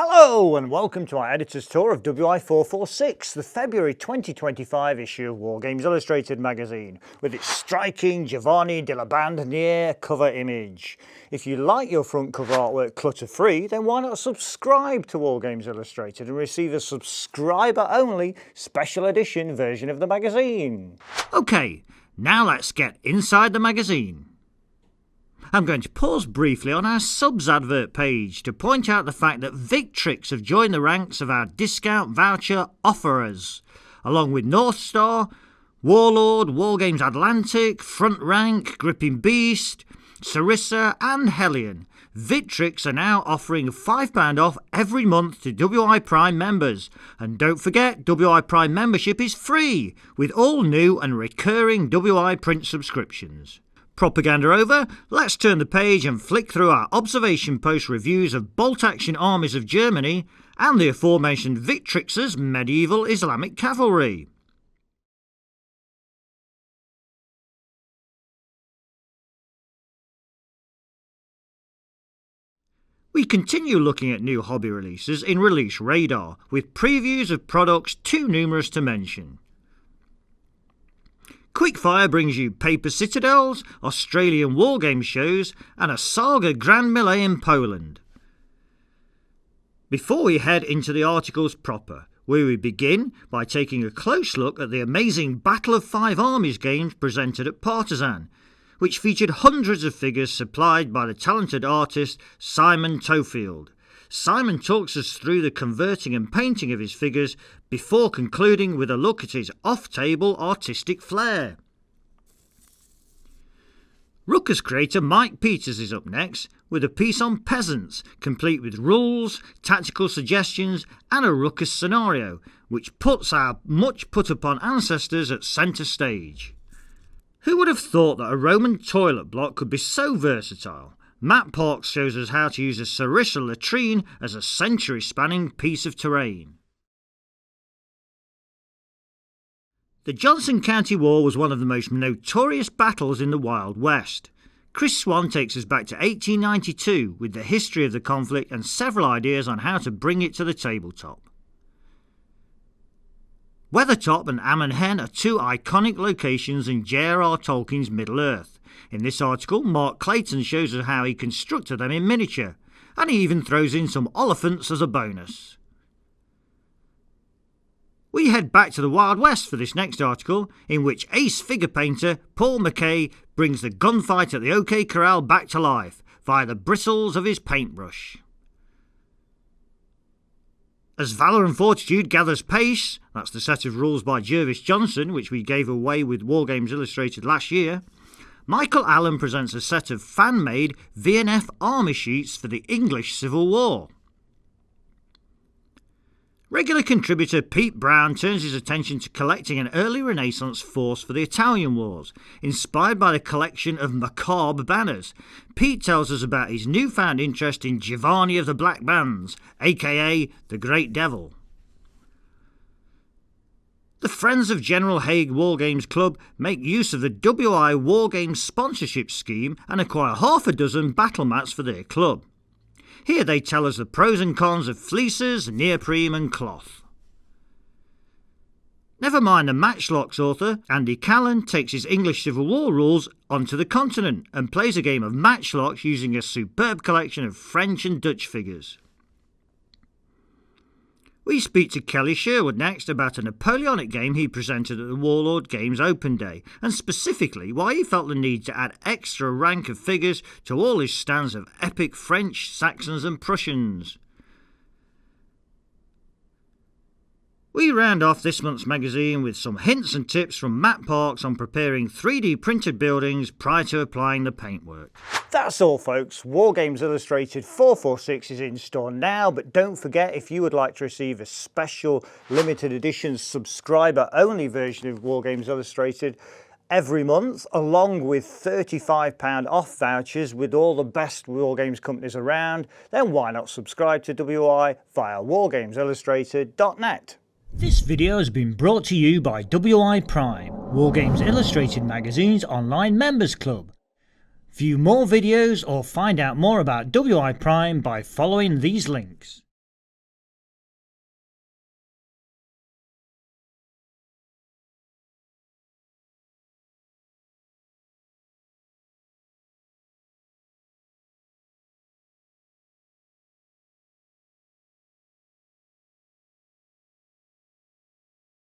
Hello and welcome to our editor's tour of Wi446, the February 2025 issue of Wargames Illustrated magazine, with its striking Giovanni de la Bandiniere cover image. If you like your front cover artwork clutter-free, then why not subscribe to Wargames Illustrated and receive a subscriber-only special edition version of the magazine? Okay, now let's get inside the magazine. I'm going to pause briefly on our subs advert page to point out the fact that Victrix have joined the ranks of our discount voucher offerers, along with North Star, Warlord, Wargames Atlantic, Front Rank, Gripping Beast, Sarissa and Hellion. Victrix are now offering £5 off every month to WI Prime members. And don't forget, WI Prime membership is free, with all new and recurring WI print subscriptions. Propaganda over, let's turn the page and flick through our observation post reviews of bolt-action armies of Germany and the aforementioned Victrix's medieval Islamic cavalry. We continue looking at new hobby releases in Release Radar, with previews of products too numerous to mention. Quickfire brings you Paper Citadels, Australian Wargame shows and a Saga Grand Millet in Poland. Before we head into the articles proper, we begin by taking a close look at the amazing Battle of Five Armies games presented at Partisan, which featured hundreds of figures supplied by the talented artist Simon Tofield. Simon talks us through the converting and painting of his figures before concluding with a look at his off-table artistic flair. Ruckus creator Mike Peters is up next with a piece on peasants, complete with rules, tactical suggestions and a ruckus scenario, which puts our much put-upon ancestors at centre stage. Who would have thought that a Roman toilet block could be so versatile? Matt Parks shows us how to use a Sarissa latrine as a century-spanning piece of terrain. The Johnson County War was one of the most notorious battles in the Wild West. Chris Swan takes us back to 1892 with the history of the conflict and several ideas on how to bring it to the tabletop. Weathertop and Ammonhen are two iconic locations in J.R.R. Tolkien's Middle-earth. In this article, Mark Clayton shows us how he constructed them in miniature, and he even throws in some Oliphants as a bonus. We head back to the Wild West for this next article, in which ace figure painter Paul McKay brings the gunfight at the OK Corral back to life via the bristles of his paintbrush. As Valour and Fortitude gathers pace, that's the set of rules by Jervis Johnson which we gave away with Wargames Illustrated last year, Michael Allen presents a set of fan-made V&F army sheets for the English Civil War. Regular contributor Pete Brown turns his attention to collecting an early Renaissance force for the Italian Wars, inspired by the collection of macabre banners. Pete tells us about his newfound interest in Giovanni of the Black Bands, aka the Great Devil. The Friends of General Haig Wargames Club make use of the WI Wargames sponsorship scheme and acquire half a dozen battle mats for their club. Here they tell us the pros and cons of fleeces, neoprene and cloth. Never mind the Matchlocks author, Andy Callan takes his English Civil War rules onto the continent and plays a game of Matchlocks using a superb collection of French and Dutch figures. We speak to Kelly Sherwood next about a Napoleonic game he presented at the Warlord Games Open Day, and specifically why he felt the need to add extra rank of figures to all his stands of epic French, Saxons and Prussians. We round off this month's magazine with some hints and tips from Matt Parks on preparing 3D printed buildings prior to applying the paintwork. That's all folks, Wargames Illustrated 446 is in store now, but don't forget, if you would like to receive a special limited edition subscriber only version of Wargames Illustrated every month, along with £35 off vouchers with all the best Wargames companies around, then why not subscribe to WI via wargamesillustrated.net. This video has been brought to you by WI Prime, Wargames Illustrated magazine's online members club. View more videos or find out more about WI Prime by following these links.